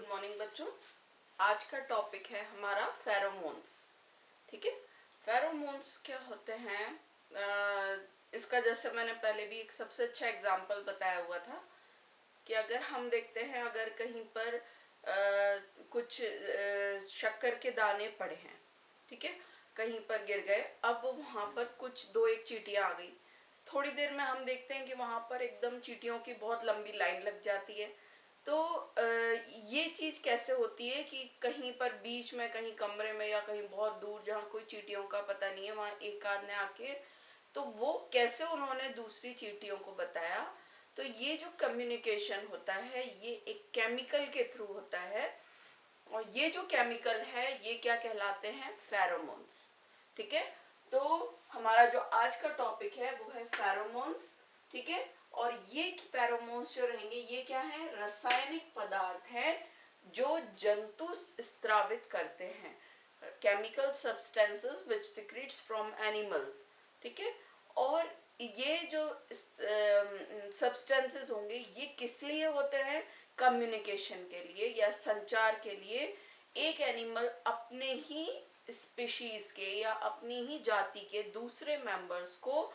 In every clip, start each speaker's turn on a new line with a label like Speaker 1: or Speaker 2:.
Speaker 1: Good morning बच्चों। आज का टॉपिक है हमारा फेरोमोन्स। ठीक है, फेरोमोन्स क्या होते हैं? इसका जैसे मैंने पहले भी एक सबसे अच्छा एग्जांपल बताया हुआ था कि अगर हम देखते हैं, अगर कहीं पर कुछ शक्कर के दाने पड़े हैं, ठीक है, कहीं पर गिर गए, अब वहाँ पर कुछ दो एक चींटियाँ आ गई। थोड़ी देर में हम देखते हैं कि वहाँ पर एकदम चींटियों की बहुत लंबी लाइन लग जाती है। तो ये चीज़ कैसे होती है कि कहीं पर बीच में, कहीं कमरे में या कहीं बहुत दूर जहाँ कोई चींटियों का पता नहीं है, वहाँ एक आध ने आके, तो वो कैसे उन्होंने दूसरी चींटियों को बताया? तो ये जो कम्युनिकेशन होता है ये एक केमिकल के थ्रू होता है, और ये जो केमिकल है ये क्या कहलाते हैं? फेरोमोन्स। ठीक है, तो हमारा जो आज का टॉपिक है वो है फेरोमोन्स। ठीक है, और ये फेरोमोन्स जो रहेंगे ये क्या है? रासायनिक पदार्थ हैं जो जंतु स्त्रावित करते हैं, chemical substances which secrets from animal. ठीक है, और ये जो सब्सटेंसेस होंगे ये किस लिए होते हैं? कम्युनिकेशन के लिए या संचार के लिए। एक एनिमल अपने ही स्पीशीज के या अपनी ही जाति के दूसरे मेंबर्स को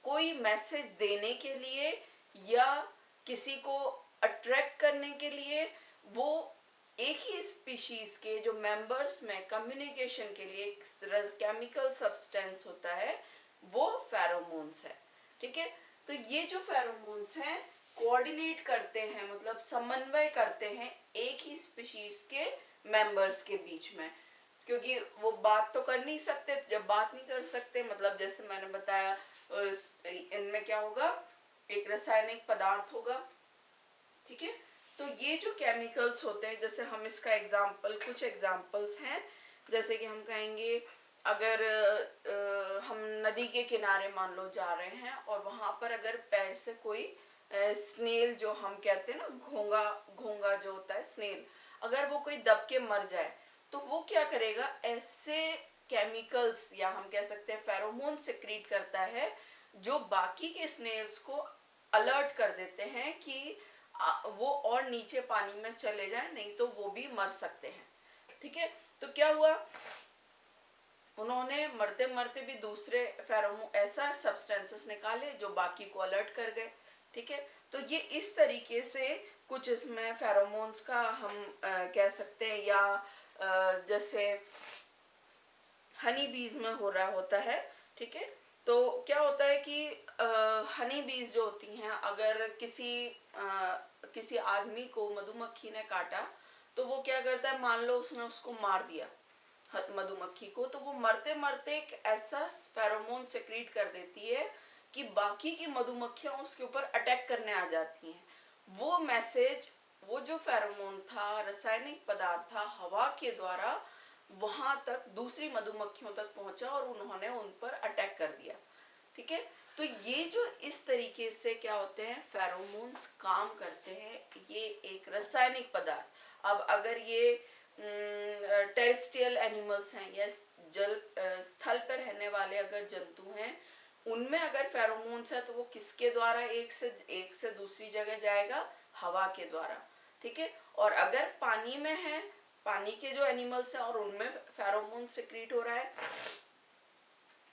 Speaker 1: कोई मैसेज देने के लिए या किसी को अट्रैक्ट करने के लिए, वो एक ही स्पीशीज के जो मेंबर्स में कम्युनिकेशन के लिए केमिकल सब्सटेंस होता है वो फेरोमोन्स है। ठीक है, तो ये जो फेरोमोन्स हैं कोऑर्डिनेट करते हैं, मतलब समन्वय करते हैं एक ही स्पीशीज के मेंबर्स के बीच में, क्योंकि वो बात तो कर नहीं सकते। जब बात नहीं कर सकते, मतलब जैसे मैंने बताया, इनमें क्या होगा? एक रासायनिक पदार्थ होगा। ठीक है, तो ये जो केमिकल्स होते हैं, जैसे हम इसका एग्जाम्पल, कुछ एग्जाम्पल्स हैं, जैसे कि हम कहेंगे अगर हम नदी के किनारे मान लो जा रहे हैं और वहां पर अगर पैर से कोई स्नेल, जो हम कहते हैं ना, घोंगा, घोंगा जो होता है स्नेल, अगर वो कोई दब के मर जाए तो वो क्या करेगा? ऐसे केमिकल्स या हम कह सकते हैं फेरोमोन सिक्रीट करता है जो बाकी के स्नेल्स को अलर्ट कर देते हैं कि वो और नीचे पानी में चले जाए, नहीं तो वो भी मर सकते हैं। ठीक है, तो क्या हुआ? उन्होंने मरते मरते भी दूसरे फेरोमोन ऐसा सब्सटेंसेस निकाले जो बाकी को अलर्ट कर गए। ठीक है, तो ये इस तरीके से कुछ इसमें फेरोमोन्स का हम कह सकते हैं, या जैसे हनी बीज में हो रहा होता है। ठीक है, तो क्या होता है कि हनी बीज जो होती हैं, अगर किसी आदमी को मधुमक्खी ने काटा तो वो क्या करता है? मान लो उसने उसको मार दिया मधुमक्खी को, तो वो मरते मरते एक ऐसा फेरोमोन सिक्रीट कर देती है कि बाकी की मधुमक्खियां उसके ऊपर अटैक करने आ जाती हैं। वो मैसेज, वो जो फेरोमोन था, रासायनिक पदार्थ था, हवा के द्वारा वहां तक दूसरी मधुमक्खियों तक पहुंचा और उन्होंने उन पर अटैक कर दिया। ठीक है, तो ये जो इस तरीके से क्या होते हैं? फेरोमोन्स काम करते हैं। ये एक रासायनिक पदार्थ। अब अगर ये टेरेस्ट्रियल एनिमल्स हैं या जल स्थल पर रहने वाले अगर जंतु हैं, उनमें अगर फेरोमोन्स है तो वो किसके द्वारा एक से दूसरी जगह जाएगा? हवा के द्वारा। ठीक है, और अगर पानी में है, पानी के जो एनिमल्स हैं और उनमें फेरोमोन सिक्रीट हो रहा है,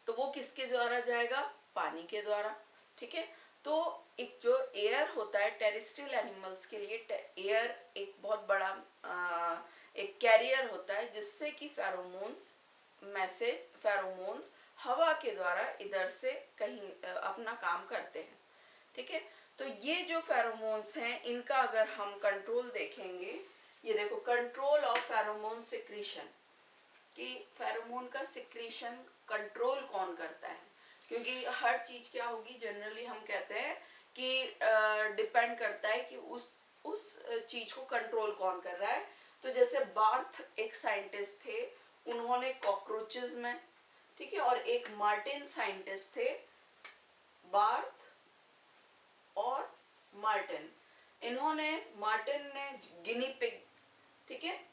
Speaker 1: तो वो किसके द्वारा जाएगा? पानी के द्वारा। ठीक है, तो एक जो एयर होता है टेरेस्ट्रियल एनिमल्स के लिए, एयर एक बहुत बड़ा एक कैरियर होता है जिससे कि फेरोमोन्स हवा के द्वारा इधर से कहीं अपना काम करते हैं। ठीक है, तो ये जो फेरोमोन्स हैं इनका अगर हम कंट्रोल देखेंगे, ये देखो, कंट्रोल ऑफ फेरोमोन सिक्रीशन, कि फेरोमोन का सिक्रीशन कंट्रोल कौन करता है? क्योंकि हर चीज क्या होगी, जनरली हम कहते हैं कि डिपेंड करता है कि उस चीज को कंट्रोल कौन कर रहा है। तो जैसे बार्थ एक साइंटिस्ट थे, उन्होंने कॉकरोचेस में, ठीक है, और एक मार्टिन साइंटिस्ट थे, बार्थ और मार्टिन, मार्टिन ने गिनी पिग, ठीक है,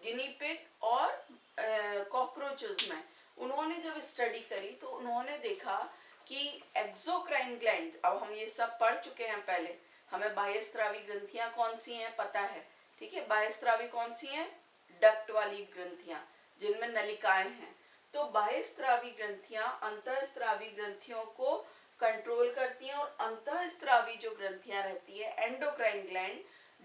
Speaker 1: गिनी पिग और कॉकरोचेस में उन्होंने जब स्टडी करी तो उन्होंने देखा कि एक्सोक्राइन ग्लैंड, अब हम ये सब पढ़ चुके हैं पहले, हमें बाह्यस्रावी ग्रंथियां कौन सी हैं पता है, ठीक है। बाह्यस्रावी कौन सी हैं? डक्ट वाली ग्रंथियां जिनमें नलिकाएं हैं। तो बाह्यस्रावी ग्रंथियां अंतःस्रावी ग्रंथियों को कंट्रोल करती हैं, और अंतःस्रावी जो ग्रंथियां रहती है एंडोक्राइन ग्लैंड,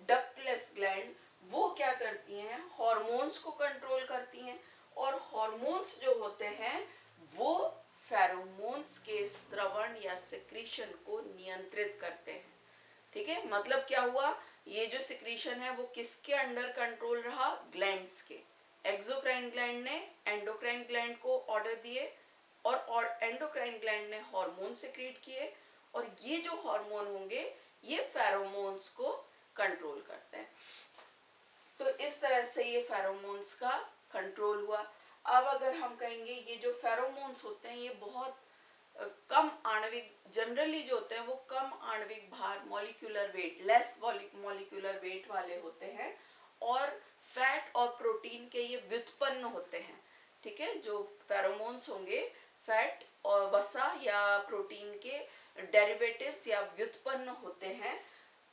Speaker 1: डक्टलेस ग्लैंड, वो क्या करती हैं? हार्मोन्स को कंट्रोल करती हैं, और हार्मोन्स जो होते हैं वो फेरोमोन्स के स्त्रवण या सिक्रीशन को नियंत्रित करते हैं, ठीक है। मतलब क्या हुआ, ये जो सिक्रीशन है वो किसके अंडर कंट्रोल रहा? ग्लैंड्स के। एक्सोक्राइन ग्लैंड ने एंडोक्राइन ग्लैंड को ऑर्डर दिए, और एंडोक्राइन ग्लैंड ने हार्मोन सिक्रीट किए, और ये जो हार्मोन होंगे ये फेरोमोन्स को कंट्रोल करते हैं। तो इस तरह से ये फेरोमोन्स का कंट्रोल हुआ। अब अगर हम कहेंगे ये जो फेरोमोन्स होते हैं ये बहुत कम आणविक, जनरली जो होते हैं वो कम आणविक भार, molecular weight, less molecular weight वाले होते हैं, और फैट और प्रोटीन के ये व्युत्पन्न होते हैं, ठीक है। जो फेरोमोन्स होंगे फैट और वसा या प्रोटीन के डेरिवेटिव्स या व्युत्पन्न होते हैं।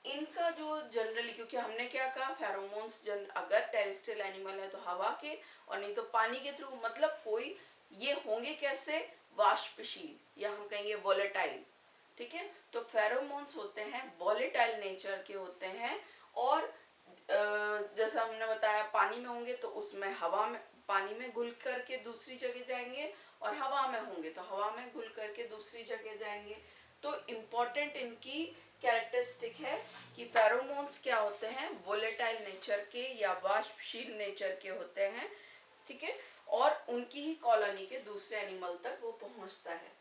Speaker 1: इनका जो जनरली, क्योंकि हमने क्या कहा, फेरोमोन्स अगर टेरेस्ट्रियल एनिमल है तो हवा के, और नहीं तो पानी के थ्रू, मतलब कोई ये होंगे कैसे? वाष्पशील, या हम कहेंगे वोलेटाइल, ठीक है। तो फेरोमोन्स होते हैं वोलेटाइल नेचर के होते हैं, और जैसा हमने बताया पानी में होंगे तो उसमें हवा में, पानी में घुल करके दूसरी जगह जाएंगे, और हवा में होंगे तो हवा में घुल करके दूसरी जगह जाएंगे। तो इम्पोर्टेंट इनकी कैरेक्टरिस्टिक है कि फेरोमोन्स क्या होते हैं? वोलेटाइल नेचर के या वाष्पशील नेचर के होते हैं, ठीक है, और उनकी ही कॉलोनी के दूसरे एनिमल तक वो पहुंचता है।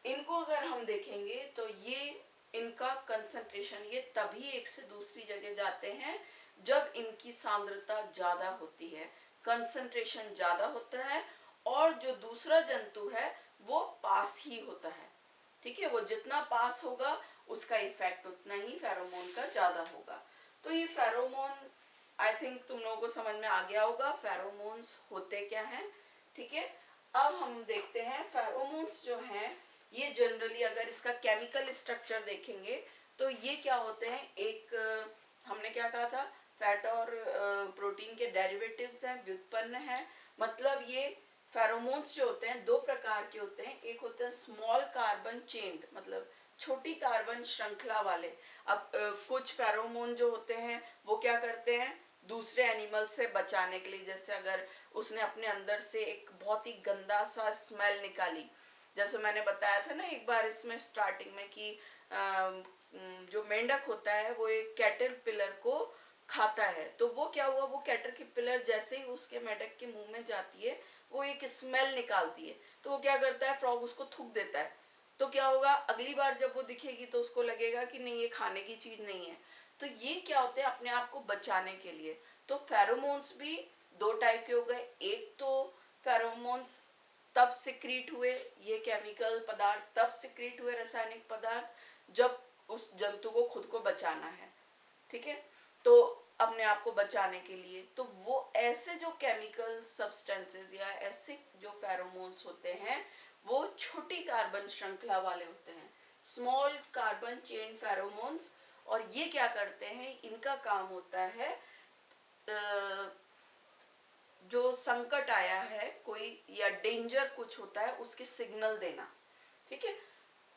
Speaker 1: इनको अगर हम देखेंगे तो ये इनका कंसंट्रेशन, ये तभी एक से दूसरी जगह जाते हैं जब इनकी सांद्रता ज्यादा होती है, कंसंट्रेशन ज्यादा होता है, और जो दूसरा जंतु है वो पास ही होता है, ठीक है। वो जितना पास होगा उसका इफेक्ट उतना ही फेरोमोन का ज्यादा होगा। तो ये फेरोमोन, आई थिंक तुम लोगों को समझ में आ गया होगा फेरोमोन्स होते क्या हैं, ठीक है। अब हम देखते हैं फेरोमोन्स जो हैं ये जनरली अगर इसका केमिकल स्ट्रक्चर देखेंगे तो ये क्या होते हैं, एक हमने क्या कहा था, फैट और प्रोटीन के डेरिवेटिव्स हैं, व्युत्पन्न है। मतलब ये फेरोमोन्स जो होते हैं दो प्रकार के होते हैं, एक होते हैं स्मॉल कार्बन चेन्ड, मतलब छोटी कार्बन श्रृंखला वाले। अब कुछ फेरोमोन जो होते हैं वो क्या करते हैं, दूसरे एनिमल से बचाने के लिए, जैसे अगर उसने अपने अंदर से एक बहुत ही गंदा सा स्मेल निकाली, जैसे मैंने बताया था ना एक बार इसमें स्टार्टिंग में कि जो मेंढक होता है वो एक कैटरपिलर को खाता है, तो वो क्या हुआ, वो कैटरपिलर जैसे ही उसके मेंढक के मुंह में जाती है वो एक स्मेल निकालती है, तो वो क्या करता है, फ्रॉग उसको थूक देता है। तो क्या होगा, अगली बार जब वो दिखेगी तो उसको लगेगा कि नहीं ये खाने की चीज नहीं है। तो ये क्या होते हैं, अपने आप को बचाने के लिए। तो फेरोमोन्स भी दो टाइप के हो गए, एक तो फेरोमोन्स तब सिक्रीट हुए, ये केमिकल पदार्थ तब सिक्रीट हुए, रासायनिक पदार्थ, जब उस जंतु को खुद को बचाना है, ठीक है, तो अपने आप को बचाने के लिए। तो वो ऐसे जो केमिकल सब्सटेंसेस या ऐसे जो फेरोमोन्स होते हैं वो छोटी कार्बन श्रृंखला वाले होते हैं, स्मॉल कार्बन चेन फेरोमोन्स। और ये क्या करते हैं, इनका काम होता है जो संकट आया है कोई या डेंजर कुछ होता है उसके सिग्नल देना, ठीक है।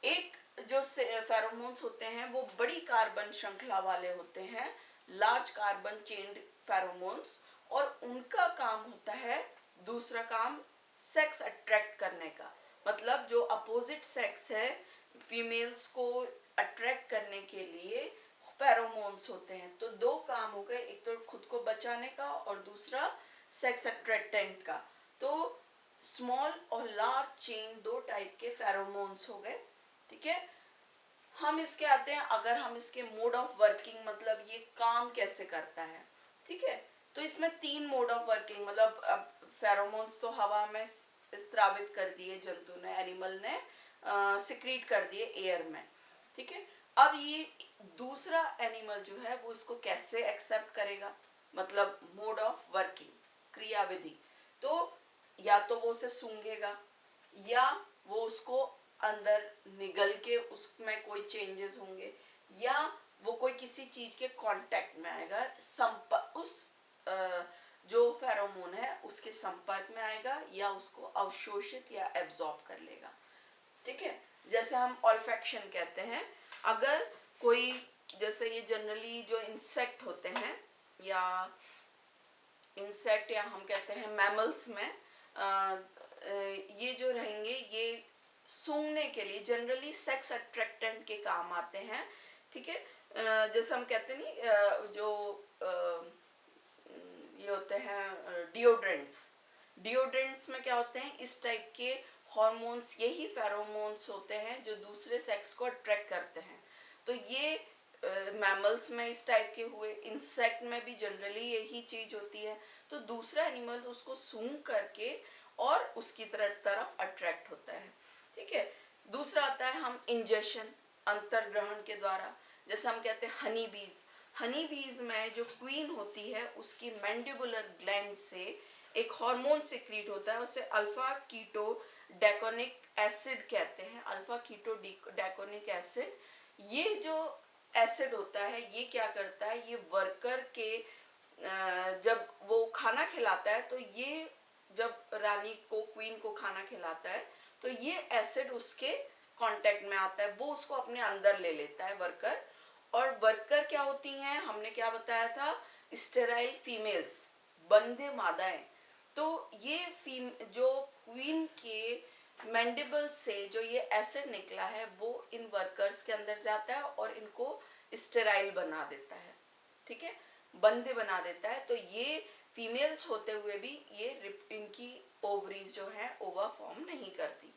Speaker 1: एक जो फेरोमोन्स होते हैं वो बड़ी कार्बन श्रृंखला वाले होते हैं, लार्ज कार्बन चेन्ड फेरोमोन्स, और उनका काम होता है, दूसरा काम सेक्स अट्रैक्ट करने का। मतलब जो अपोजिट सेक्स है फीमेल्स को अट्रैक्ट करने के लिए फेरोमोन्स होते हैं। तो दो काम हो गए, एक तो खुद को बचाने का और दूसरा सेक्स अट्रैक्टेंट का। तो स्मॉल और लार्ज चेन दो टाइप के फेरोमोन्स हो गए, ठीक है। हम इसके आते हैं, अगर हम इसके मोड ऑफ वर्किंग, मतलब ये काम कैसे करता है, ठीक है। तो इसमें तीन मोड ऑफ वर्किंग, मतलब अब फेरोमोन्स तो हवा में स्रावित कर दिए जंतु ने, एनिमल ने सिक्रीट कर दिए एयर में, ठीक है। अब ये दूसरा एनिमल जो है वो इसको कैसे एक्सेप्ट करेगा, मतलब मोड ऑफ वर्किंग, क्रियाविधि। तो या तो वो उसे सूंघेगा, या वो उसको अंदर निगल के उसमें कोई चेंजेस होंगे, या वो कोई किसी चीज के कांटेक्ट में आएगा, संपर्क उस जो फेरोमोन है उसके संपर्क में आएगा, या उसको अवशोषित या एब्जॉर्ब कर लेगा। ठीक है, जैसे हम ऑल्फैक्शन कहते हैं, अगर कोई, जैसे ये जनरली जो इंसेक्ट होते हैं, या इंसेक्ट, या हम कहते हैं मैमल्स में ये जो रहेंगे, ये सूंघने के लिए जनरली सेक्स अट्रैक्टेंट के काम आते हैं। ठीक है, जैसे हम कहते हैं नहीं, जो ये होते हैं डिओड्रेंट्स में क्या होते हैं, इस टाइप के हॉर्मोन्स, यही फेरोमोन्स होते हैं जो दूसरे सेक्स को अट्रैक्ट करते हैं। तो ये मैमल्स में इस टाइप के हुए, इंसेक्ट में भी जनरली यही चीज होती है। तो दूसरा एनिमल उसको सूंघ करके और उसकी तरफ अट्रैक्ट होता है। ठीक है, दूसरा आता है हम इंजेक्शन, अंतर्ग्रहण के द्वारा। जैसे हम कहते हैं हनी बीज में जो क्वीन होती है उसकी मैंडिबुलर ग्लैंड से एक हार्मोन सिक्रीट होता है, उसे अल्फा कीटो डेकोनिक एसिड कहते हैं, अल्फा कीटो डेकोनिक एसिड। ये जो एसिड होता है ये क्या करता है, ये वर्कर के जब वो खाना खिलाता है, तो ये जब रानी को, क्वीन को खाना खिलाता है, तो ये एसिड उसके कांटेक्ट में आता है, वो उसको अपने अंदर ले लेता है वर्कर। और वर्कर क्या होती हैं, हमने क्या बताया था, स्टेराइल फीमेल्स, बंधे मादाएं। तो ये जो क्वीन के मैंडिबल से जो ये एसिड निकला है वो इन वर्कर्स के अंदर जाता है और इनको स्टेराइल बना देता है। ठीक है, बंधे बना देता है। तो ये फीमेल्स होते हुए भी ये इनकी ओवरीज जो है ओवा फॉर्म नहीं करती।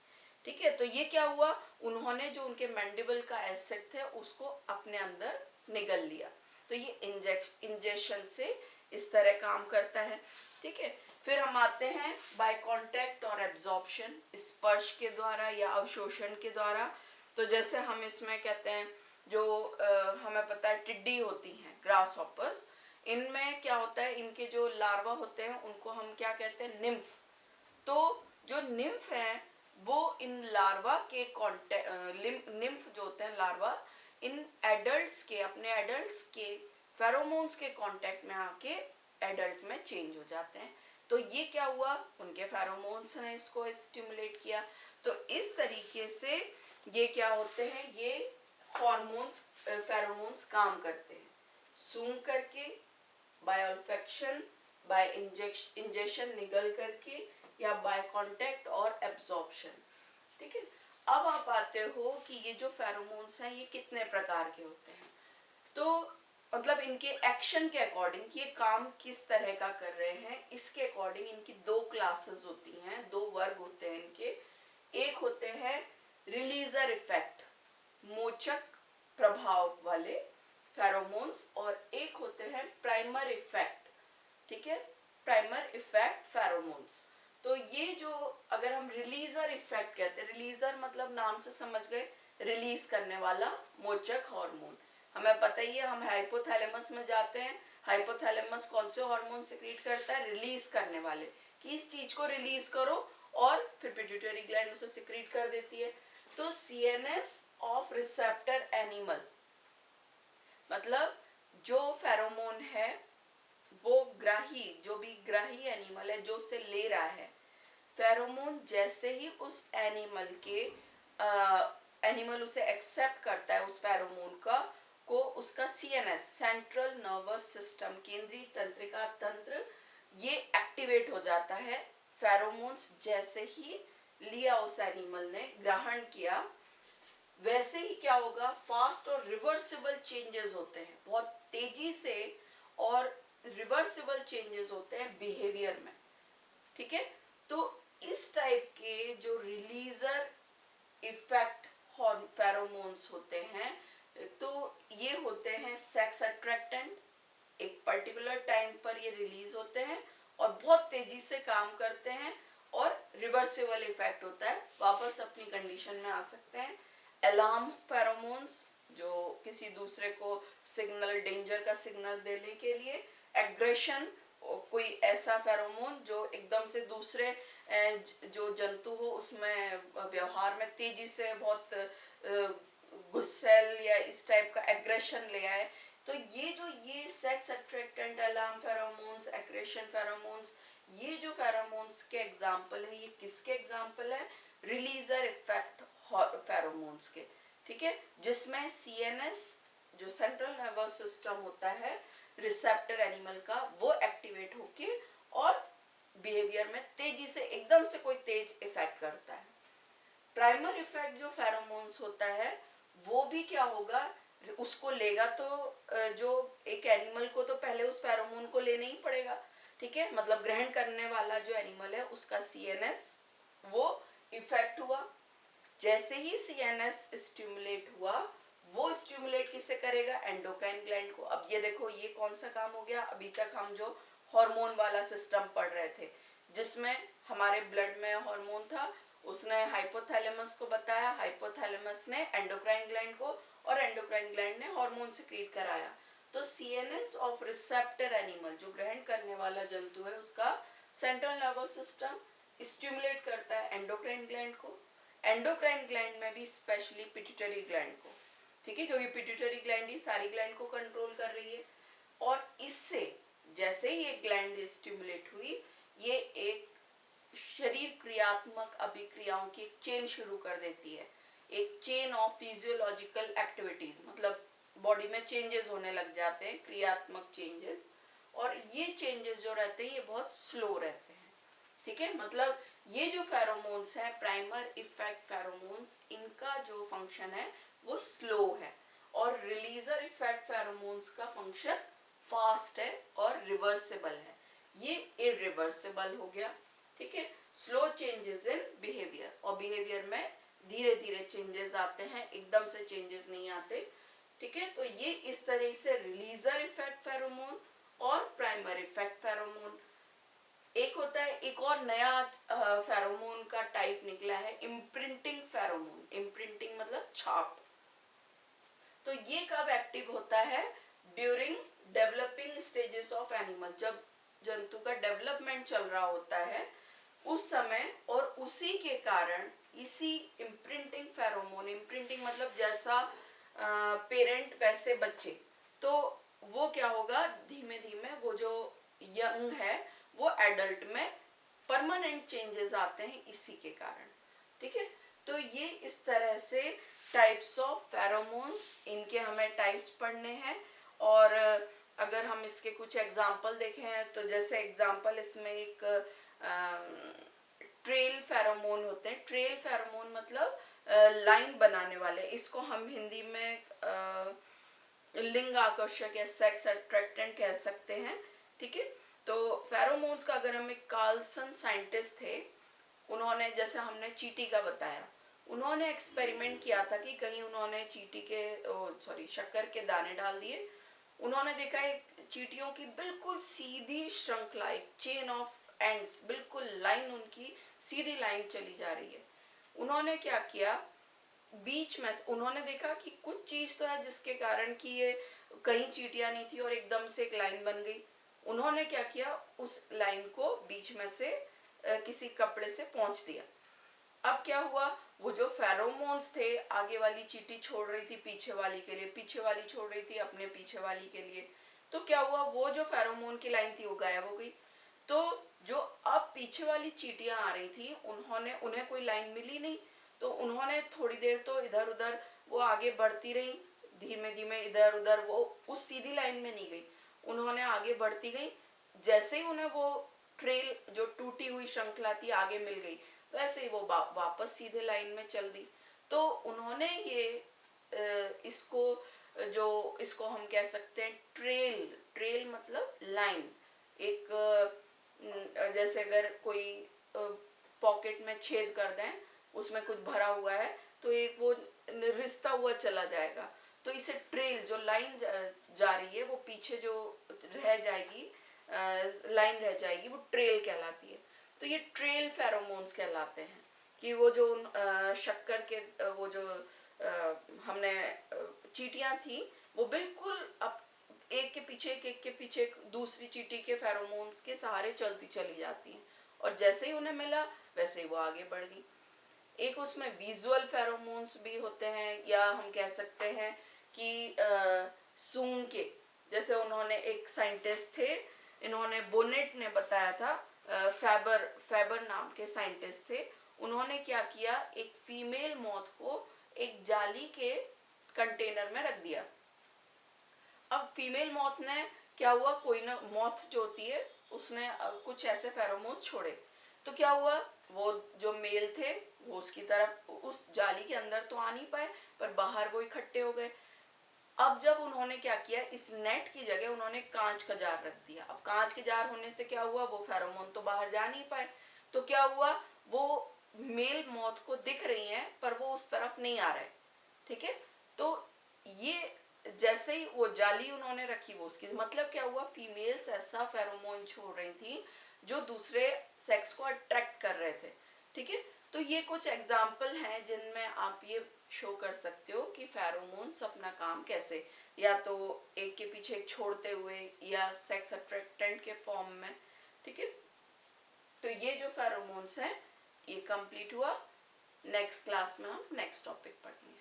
Speaker 1: ठीक है, तो ये क्या हुआ, उन्होंने जो उनके मैंडिबल का एसिड थे उसको अपने अंदर निगल लिया। तो ये इंजेक्शन से इस तरह काम करता है। ठीक है, फिर हम आते हैं बाय कांटेक्ट और एब्जॉर्प्शन, स्पर्श के द्वारा या अवशोषण के द्वारा। तो जैसे हम इसमें कहते हैं, जो हमें पता है टिड्डी होती हैं, ग्रास हॉपर्स, इनमें क्या होता है, इनके जो लार्वा होते हैं उनको हम क्या कहते हैं, निम्फ। तो जो निम्फ है वो इन लार्वा के निम्फ जो होते हैं लार्वा, इन एडल्ट्स के, अपने एडल्ट्स के फेरोमोन्स के कांटेक्ट में आके एडल्ट में चेंज हो जाते हैं। तो ये क्या हुआ, उनके फेरोमोन्स ने इसको स्टिमुलेट किया। तो इस तरीके से ये क्या होते हैं, ये हॉर्मोन्स, फेरोमोन्स काम करते हैं, सूंघ करके, बाय ऑल्फैक्शन, बाय इंजेक्शन निगल करके, या बाय कांटेक्ट और एब्जॉर्प्शन। ठीक है, अब आप आते हो कि ये जो फेरोमोन्स हैं ये कितने प्रकार के होते हैं। तो मतलब इनके एक्शन के अकॉर्डिंग, ये काम किस तरह का कर रहे हैं, इसके अकॉर्डिंग इनकी दो क्लासेस होती हैं, दो वर्ग होते हैं इनके। एक होते हैं रिलीजर इफेक्ट, मोचक प्रभाव वाले फेरोमोन्स, और एक होते हैं प्राइमर इफेक्ट। ठीक है, प्राइमर इफेक्ट फेरोमोन्स। तो ये जो, अगर हम रिलीजर इफेक्ट कहते हैं, रिलीजर मतलब नाम से समझ गए, रिलीज करने वाला मोचक हार्मोन। हमें पता ही है, हम हाइपोथैलेमस में जाते हैं, हाइपोथैलेमस कौन से हार्मोन सिक्रीट करता है, रिलीज करने वाले, कि इस चीज को रिलीज करो, और फिर पिट्यूटरी ग्लैंड उसे सिक्रीट कर देती है। तो सीएनएस ऑफ रिसेप्टर एनिमल, मतलब जो फेरोमोन है वो ग्राही, जो भी ग्राही एनिमल है जो उसे ले रहा है फेरोमोन, जैसे ही उस एनिमल के एनिमल उसे एक्सेप्ट करता है उस फेरोमोन को उसका सीएनएस, सेंट्रल नर्वस सिस्टम, केंद्रीय तंत्रिका तंत्र, ये एक्टिवेट हो जाता है। फेरोमोन्स जैसे ही लिया उस एनिमल ने, ग्रहण किया, वैसे ही क्या होगा, फास्ट और रिवर्सिबल चेंजेस होते हैं, बहुत तेजी से और रिवर्सिबल चेंजेस होते हैं बिहेवियर में। ठीक है, तो इस टाइप के जो रिलीजर इफेक्ट फेरोमोन्स होते हैं, तो ये होते हैं सेक्स अट्रैक्टेंट, एक पर्टिकुलर टाइम पर ये रिलीज होते हैं और बहुत तेजी से काम करते हैं, और रिवर्सिबल इफेक्ट होता है, वापस अपनी कंडीशन में आ सकते हैं। अलार्म फेरोमोन्स, जो किसी दूसरे को सिग्नल, डेंजर का सिग्नल देने के लिए। एग्रेशन, कोई ऐसा फेरोमोन जो एकदम से दूसरे जो जंतु हो उसमें व्यवहार में तेजी से बहुत गुस्सेल या इस टाइप का एग्रेशन ले आए, तो ये sex attractant, alarm pheromones, aggression pheromones, ये जो फेरोमोन्स के एग्जाम्पल है, ये किसके एग्जाम्पल है? रिलीजर इफेक्ट फेरोमोन्स के, ठीक है, जिसमें सीएनएस जो सेंट्रल नर्वस सिस्टम होता है रिसेप्टर एनिमल का, वो एक्टिवेट होके और बिहेवियर में तेजी से एकदम से कोई तेज इफेक्ट करता है। प्राइमर इफेक्ट जो फेरोमोन्स होता है वो भी क्या होगा, उसको लेगा तो जो एक एनिमल को तो पहले उस फेरोमोन को लेना ही पड़ेगा, ठीक है, मतलब ग्रहण करने वाला जो एनिमल है उसका सीएनएस वो इफेक्ट हुआ। जैसे ही सीएनएस स्टिमुलेट हुआ, वो स्टिमुलेट किसे करेगा? एंडोक्राइन ग्लैंड को। अब ये देखो ये कौन सा काम हो गया, अभी तक हम जो हार्मोन वाला सिस्टम पढ़ रहे थे जिसमें हमारे ब्लड में हार्मोन था, उसने हाइपोथैलेमस को बताया, हाइपोथैलेमस ने एंडोक्राइन ग्लैंड को, और एंडोक्राइन ग्लैंड ने हार्मोन सिक्रीट कराया। तो सीएनएस ऑफ रिसेप्टर एनिमल, जो ग्रहण करने वाला जंतु है, उसका सेंट्रल नर्वस सिस्टम स्टिमुलेट करता है एंडोक्राइन ग्लैंड को, एंडोक्राइन ग्लैंड में भी स्पेशली पिट्यूटरी ग्लैंड को, ठीक है, क्योंकि पिट्यूटरी ग्लैंड ही सारी ग्लैंड को कंट्रोल कर रही है। और इससे जैसे ही ये ग्लैंड स्टिमुलेट हुई, ये एक शरीर क्रियात्मक अभिक्रियाओं की एक चेन शुरू कर देती है, एक चेन ऑफ फिजियोलॉजिकल एक्टिविटीज, मतलब बॉडी में चेंजेस होने लग जाते हैं, क्रियात्मक चेंजेस, और ये चेंजेस जो रहते हैं ये बहुत स्लो रहते हैं, ठीक है, मतलब ये जो फेरोमोन्स है प्राइमर इफेक्ट फेरोमोन्स, इनका जो फंक्शन है वो स्लो है, और रिलीजर इफेक्ट फेरोमोन्स का फंक्शन फास्ट है और रिवर्सिबल है। ये इरिवर्सिबल हो गया, ठीक है, स्लो चेंजेस इन बिहेवियर, और बिहेवियर में धीरे धीरे चेंजेस आते हैं, एकदम से चेंजेस नहीं आते, ठीक है। तो ये इस तरह से रिलीजर इफेक्ट फेरोमोन और प्राइमर इफेक्ट फेरोमोन। एक होता है, एक और नया फेरोमोन का टाइप निकला है, इम्प्रिंटिंग फेरोमोन। इम्प्रिंटिंग मतलब छाप। तो ये कब एक्टिव होता है? During developing stages of animal, जब जंतु का डेवलपमेंट चल रहा होता है उस समय, और उसी के कारण इसी इम्प्रिंटिंग फेरोमोन, इम्प्रिंटिंग मतलब जैसा पेरेंट वैसे बच्चे, तो वो क्या होगा, धीमे धीमे वो जो यंग है वो एडल्ट में परमानेंट चेंजेस आते हैं इसी के कारण, ठीक है। तो ये इस तरह से टाइप्स ऑफ फेरोमोन्स, इनके हमें टाइप्स पढ़ने हैं। और अगर हम इसके कुछ एग्जाम्पल देखें तो जैसे एग्जाम्पल इसमें एक ट्रेल फेरोमोन होते हैं। ट्रेल फेरोमोन मतलब लाइन बनाने वाले, इसको हम हिंदी में लिंग आकर्षक या सेक्स अट्रैक्टेंट कह सकते हैं, ठीक है। तो फेरोमोन्स का अगर हम, एक कार्लसन साइंटिस्ट थे, उन्होंने, जैसे हमने चींटी का बताया, उन्होंने एक्सपेरिमेंट किया था कि कहीं उन्होंने चींटी के शक्कर के दाने डाल दिए, उन्होंने देखा एक चींटियों की बिल्कुल सीधी श्रृंखला, एक चेन ऑफ एंड्स, बिल्कुल लाइन, उनकी सीधी लाइन चली जा रही है। उन्होंने क्या किया, बीच में उन्होंने देखा कि कुछ चीज तो है जिसके कारण कि ये कहीं चींटियां नहीं थी और एकदम से एक लाइन बन गई। उन्होंने क्या किया, उस लाइन को बीच में से किसी कपड़े से पोंछ दिया। अब क्या हुआ, वो जो फेरोमोन्स थे, आगे वाली चींटी छोड़ रही थी पीछे वाली के लिए, पीछे वाली छोड़ रही थी अपने पीछे वाली के लिए, तो क्या हुआ, वो जो फेरोमोन की लाइन थी वो गायब हो गई। तो जो अब पीछे वाली चींटियां आ रही थी, उन्हें कोई लाइन मिली नहीं, तो उन्होंने थोड़ी देर तो इधर उधर वो आगे बढ़ती रही, धीमे धीमे इधर उधर, वो उस सीधी लाइन में नहीं गई, उन्होंने आगे बढ़ती गई। जैसे ही उन्हें वो ट्रेल, जो टूटी हुई श्रृंखला थी, आगे मिल गई, वैसे ही वो वापस सीधे लाइन में चल दी। तो उन्होंने ये इसको हम कह सकते हैं ट्रेल मतलब लाइन। एक जैसे अगर कोई पॉकेट में छेद कर दें, उसमें कुछ भरा हुआ है, तो एक वो रिश्ता हुआ चला जाएगा, तो इसे ट्रेल, जो लाइन जा रही है वो पीछे जो रह जाएगी, लाइन रह जाएगी, वो ट्रेल कहलाती है। तो ये ट्रेल फेरोमोन्स कहलाते हैं कि वो जो शक्कर के वो जो हमने चींटियां थी, वो बिल्कुल अब एक के पीछे दूसरी चींटी के फेरोमोन्स के सहारे चलती चली जाती हैं, और जैसे ही उन्हें मिला वैसे ही वो आगे बढ़ गई। एक उसमें विजुअल फेरोमोन्स भी होते हैं, या हम कह सकते हैं कि सूंघ के, जैसे उन्होंने एक साइंटिस्ट थे, इन्होंने बोनेट ने बताया था, फैबर नाम के साइंटिस्ट थे, उन्होंने क्या किया, एक फीमेल मॉथ को एक जाली के कंटेनर में रख दिया। अब फीमेल मॉथ ने क्या हुआ, कोई ना मॉथ जो होती है उसने कुछ ऐसे फेरोमोन्स छोड़े, तो क्या हुआ, वो जो मेल थे वो उसकी तरफ उस जाली के अंदर तो आ नहीं पाए, पर बाहर वो इकट्ठे हो गए। अब जब उन्होंने क्या किया, इस नेट की जगह उन्होंने कांच का जार रख दिया। अब कांच के जार होने से क्या हुआ, वो फेरोमोन तो बाहर जा नहीं पाए, तो क्या हुआ, वो मेल मॉथ को दिख रही हैं पर वो उस तरफ नहीं आ रहे। ठीक है, तो ये जैसे ही वो जाली उन्होंने रखी, वो उसकी मतलब क्या हुआ, फीमेल्स ऐसा फेरोमोन छोड़ रही थी जो दूसरे सेक्स को अट्रैक्ट कर रहे थे। ठीक है, तो ये कुछ एग्जाम्पल हैं जिनमें आप ये शो कर सकते हो कि फेरोमोन्स अपना काम कैसे, या तो एक के पीछे एक छोड़ते हुए या सेक्स अट्रैक्टेंट के फॉर्म में। ठीक है, तो ये जो फेरोमोन्स हैं ये कंप्लीट हुआ। नेक्स्ट क्लास में हम नेक्स्ट टॉपिक पढ़ेंगे।